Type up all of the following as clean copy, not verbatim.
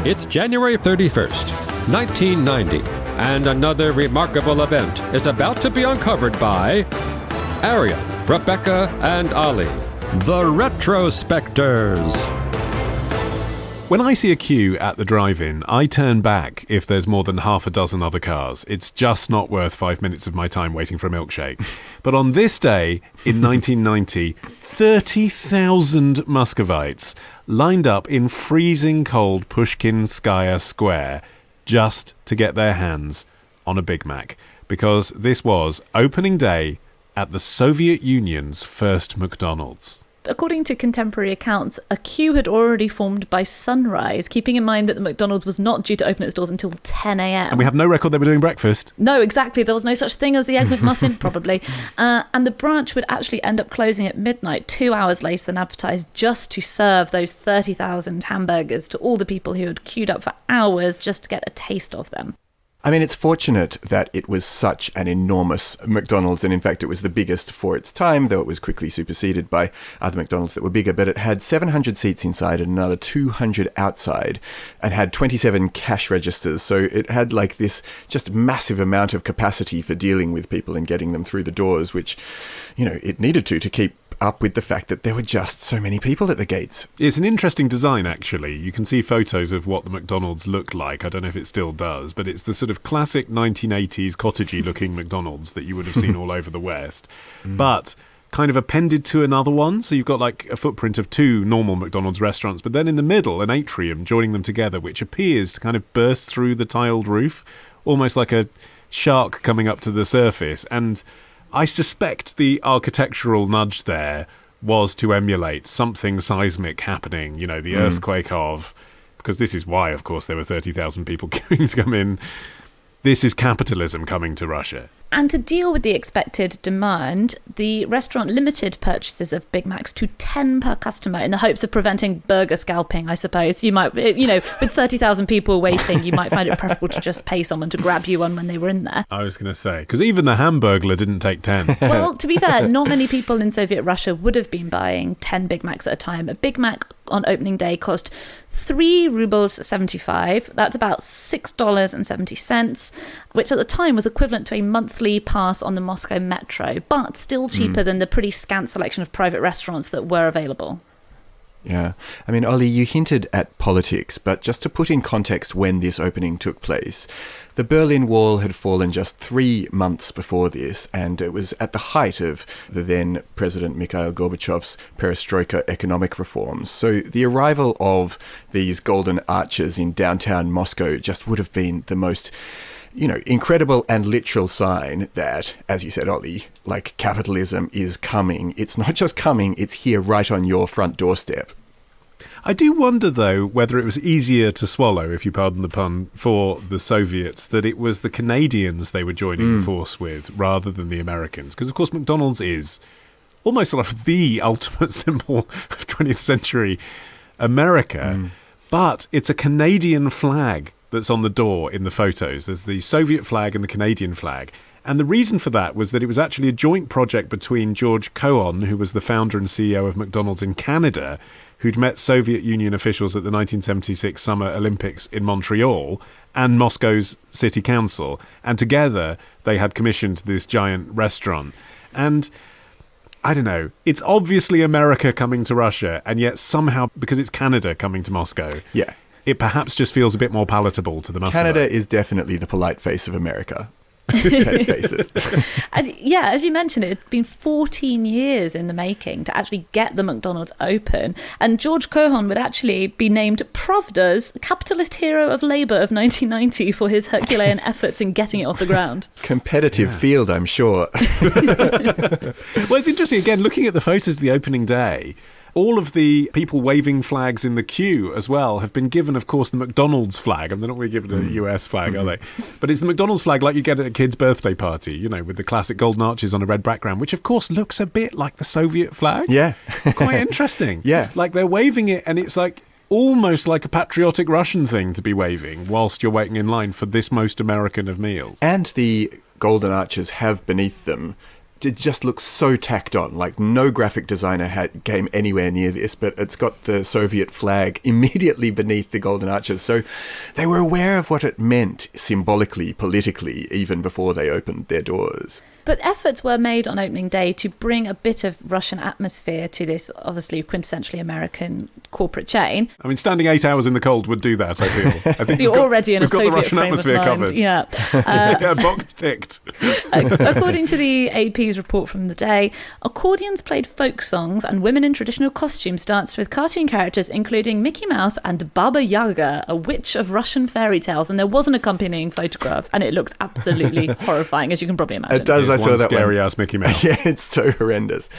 It's January 31st, 1990, and another remarkable event is about to be uncovered by Arion, Rebecca, and Olly, the Retrospectors. When I see a queue at the drive-in, I turn back if there's more than half a dozen other cars. It's just not worth 5 minutes of my time waiting for a milkshake. But on this day, in 1990, 30,000 Muscovites lined up in freezing cold Pushkinskaya Square just to get their hands on a Big Mac. Because this was opening day at the Soviet Union's first McDonald's. According to contemporary accounts, a queue had already formed by sunrise, keeping in mind that the McDonald's was not due to open its doors until 10 a.m. And we have no record they were doing breakfast. No, exactly. There was no such thing as the Egg McMuffin, probably. And the branch would actually end up closing at midnight, 2 hours later than advertised, just to serve those 30,000 hamburgers to all the people who had queued up for hours just to get a taste of them. I mean, it's fortunate that it was such an enormous McDonald's, and in fact it was the biggest for its time, though it was quickly superseded by other McDonald's that were bigger, but it had 700 seats inside and another 200 outside, and had 27 cash registers, so it had like this just massive amount of capacity for dealing with people and getting them through the doors, which, you know, it needed to keep up with the fact that there were just so many people at the gates. It's an interesting design, actually. You can see photos of what the McDonald's looked like. I don't know if it still does, but it's the sort of classic 1980s cottagey-looking McDonald's that you would have seen all over the West, but kind of appended to another one. So you've got like a footprint of two normal McDonald's restaurants, but then in the middle, an atrium joining them together, which appears to kind of burst through the tiled roof, almost like a shark coming up to the surface. And I suspect the architectural nudge there was to emulate something seismic happening, you know, the earthquake of, because this is why, of course, there were 30,000 people queuing to come in. This is capitalism coming to Russia. And to deal with the expected demand, the restaurant limited purchases of Big Macs to 10 per customer in the hopes of preventing burger scalping, I suppose. You might, you know, with 30,000 people waiting, you might find it preferable to just pay someone to grab you one when they were in there. I was going to say, because even the Hamburglar didn't take 10. Well, to be fair, not many people in Soviet Russia would have been buying 10 Big Macs at a time. A Big Mac on opening day cost 3 rubles 75. That's about $6.70, which at the time was equivalent to a monthly pass on the Moscow metro, but still cheaper than the pretty scant selection of private restaurants that were available. Yeah. I mean, Olly, you hinted at politics, but just to put in context when this opening took place, the Berlin Wall had fallen just 3 months before this, and it was at the height of the then President Mikhail Gorbachev's perestroika economic reforms. So the arrival of these golden arches in downtown Moscow just would have been the most, you know, incredible and literal sign that, as you said, Olly, like, capitalism is coming. It's not just coming, it's here right on your front doorstep. I do wonder, though, whether it was easier to swallow, if you pardon the pun, for the Soviets, that it was the Canadians they were joining force with rather than the Americans. Because, of course, McDonald's is almost sort of the ultimate symbol of 20th century America, but it's a Canadian flag that's on the door in the photos. There's the Soviet flag and the Canadian flag. And the reason for that was that it was actually a joint project between George Cohon, who was the founder and CEO of McDonald's in Canada, who'd met Soviet Union officials at the 1976 Summer Olympics in Montreal, and Moscow's city council. And together they had commissioned this giant restaurant. And I don't know, it's obviously America coming to Russia, and yet somehow, because it's Canada coming to Moscow, it perhaps just feels a bit more palatable to the Muscovites. Canada is definitely the polite face of America. Let's face it. And yeah, as you mentioned, it had been 14 years in the making to actually get the McDonald's open. And George Cohon would actually be named Pravda's Capitalist Hero of Labour of 1990 for his Herculean efforts in getting it off the ground. Competitive field, I'm sure. Well, it's interesting, again, looking at the photos of the opening day, all of the people waving flags in the queue as well have been given, of course, the McDonald's flag. I mean, they're not really given a US flag, are they? But it's the McDonald's flag like you get at a kid's birthday party, you know, with the classic golden arches on a red background, which, of course, looks a bit like the Soviet flag. Yeah. Quite interesting. Yeah. Like, they're waving it, and it's like almost like a patriotic Russian thing to be waving whilst you're waiting in line for this most American of meals. And the golden arches have beneath them it just looks so tacked on. Like, no graphic designer came anywhere near this, but it's got the Soviet flag immediately beneath the golden arches. So they were aware of what it meant symbolically, politically, even before they opened their doors. But efforts were made on opening day to bring a bit of Russian atmosphere to this obviously quintessentially American corporate chain. I mean, standing 8 hours in the cold would do that, I feel. I think You're already in a Soviet we've got the Russian frame atmosphere of mind. covered. Yeah. Yeah, box ticked. According to the AP's report from the day, accordions played folk songs and women in traditional costumes danced with cartoon characters including Mickey Mouse and Baba Yaga, a witch of Russian fairy tales. And there was an accompanying photograph, and it looks absolutely horrifying, as you can probably imagine. It does. I saw that scary one. ass Mickey Mouse. Yeah, it's so horrendous.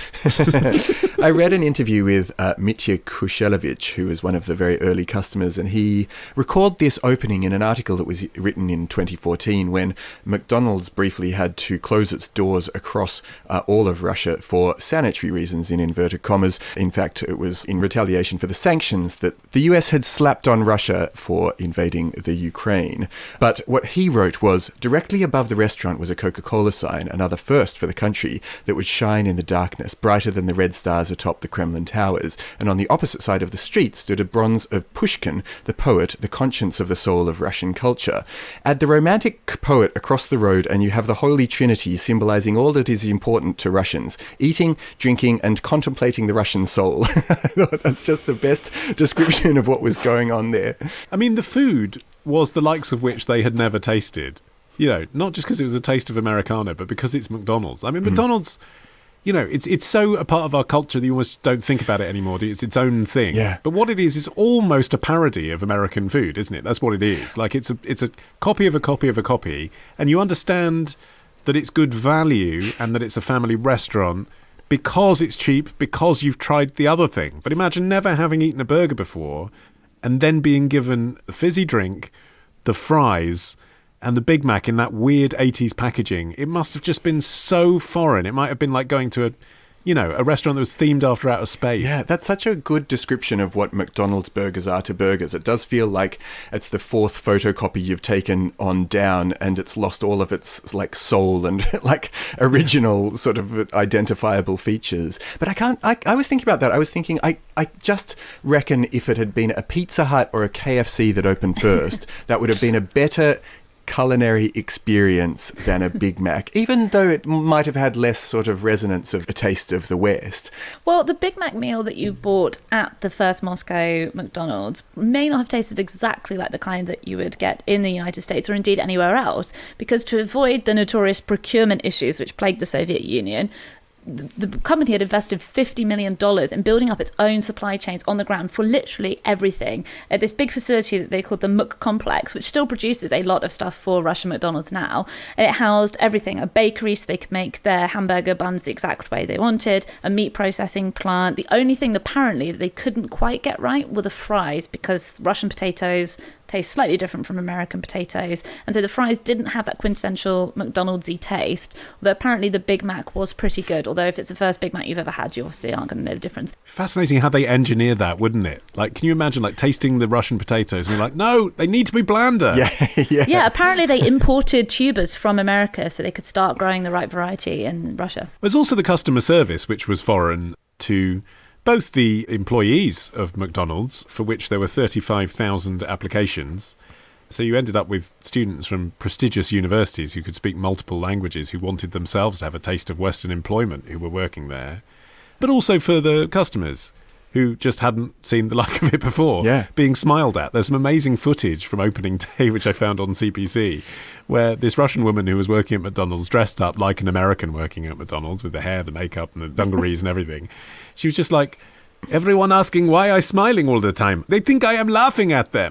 I read an interview with Mitya Kushelevich, who was one of the very early customers, and he recalled this opening in an article that was written in 2014 when McDonald's briefly had to close its doors across all of Russia for sanitary reasons, in inverted commas. In fact, it was in retaliation for the sanctions that the US had slapped on Russia for invading the Ukraine. But what he wrote was, directly above the restaurant was a Coca-Cola sign, another first for the country, that would shine in the darkness, brighter than the red stars atop the Kremlin towers. And on the opposite side of the street stood a bronze of Pushkin, the poet, the conscience of the soul of Russian culture. Add the romantic poet across the road and you have the Holy Trinity symbolizing all that is important to Russians: eating, drinking, and contemplating the Russian soul. I thought that's just the best description of what was going on there. I mean, the food was the likes of which they had never tasted. You know, not just because it was a taste of Americana, but because it's McDonald's. I mean, McDonald's, you know, it's so a part of our culture that you almost don't think about it anymore. It's its own thing. Yeah. But what it is almost a parody of American food, isn't it? That's what it is. Like, it's a copy of a copy of a copy, and you understand that it's good value and that it's a family restaurant because it's cheap, because you've tried the other thing. But imagine never having eaten a burger before and then being given a fizzy drink, the fries, and the Big Mac in that weird 80s packaging. It must have just been so foreign. It might have been like going to a restaurant that was themed after outer space. Yeah, that's such a good description of what McDonald's burgers are to burgers. It does feel like it's the fourth photocopy you've taken on down, and it's lost all of its like soul and like original sort of identifiable features. But I was thinking about that. I was thinking, I just reckon if it had been a Pizza Hut or a KFC that opened first, that would have been a better culinary experience than a Big Mac, even though it might have had less sort of resonance of a taste of the West. Well, the Big Mac meal that you bought at the first Moscow McDonald's may not have tasted exactly like the kind that you would get in the United States or indeed anywhere else, because to avoid the notorious procurement issues which plagued the Soviet Union, the company had invested $50 million in building up its own supply chains on the ground for literally everything at this big facility that they called the McMoscow complex, which still produces a lot of stuff for Russian McDonald's now. And it housed everything: a bakery so they could make their hamburger buns the exact way they wanted, a meat processing plant. The only thing apparently that they couldn't quite get right were the fries, because Russian potatoes taste slightly different from American potatoes, and so the fries didn't have that quintessential McDonald's-y taste, although apparently the Big Mac was pretty good. Although if it's the first Big Mac you've ever had, you obviously aren't going to know the difference. Fascinating how they engineer that, wouldn't it? Like, can you imagine like tasting the Russian potatoes and being like, no, they need to be blander. Yeah, apparently they imported tubers from America so they could start growing the right variety in Russia. There's also the customer service, which was foreign to both the employees of McDonald's, for which there were 35,000 applications. So you ended up with students from prestigious universities who could speak multiple languages, who wanted themselves to have a taste of Western employment, who were working there. But also for the customers, who just hadn't seen the like of it before, being smiled at. There's some amazing footage from opening day, which I found on CBC, where this Russian woman who was working at McDonald's, dressed up like an American working at McDonald's, with the hair, the makeup, and the dungarees and everything, she was just like, everyone asking why I'm smiling all the time. They think I am laughing at them.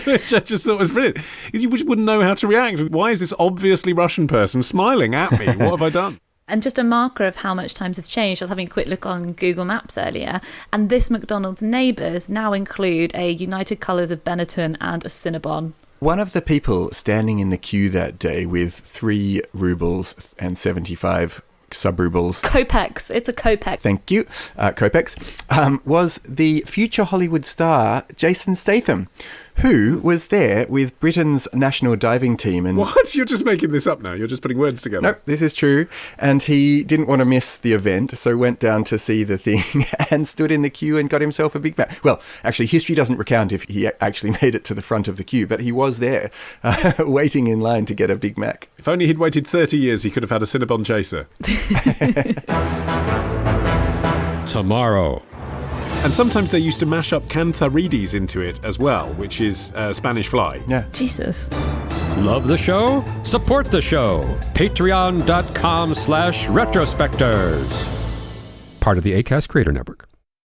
Which I just thought was brilliant. You just wouldn't know how to react. Why is this obviously Russian person smiling at me? What have I done? And just a marker of how much times have changed, I was having a quick look on Google Maps earlier, and this McDonald's neighbours now include a United Colours of Benetton and a Cinnabon. One of the people standing in the queue that day with 3 rubles and 75 sub-rubles. Kopecks. It's a kopeck. Thank you. Kopecks. Was the future Hollywood star Jason Statham, who was there with Britain's national diving team. And What? You're just making this up now. You're just putting words together. Nope, this is true. And he didn't want to miss the event, so went down to see the thing and stood in the queue and got himself a Big Mac. Well, actually, history doesn't recount if he actually made it to the front of the queue, but he was there waiting in line to get a Big Mac. If only he'd waited 30 years, he could have had a Cinnabon chaser. Tomorrow. And sometimes they used to mash up cantharides into it as well, which is Spanish fly. Yeah. Jesus. Love the show? Support the show. Patreon.com/retrospectors. Part of the Acast Creator Network.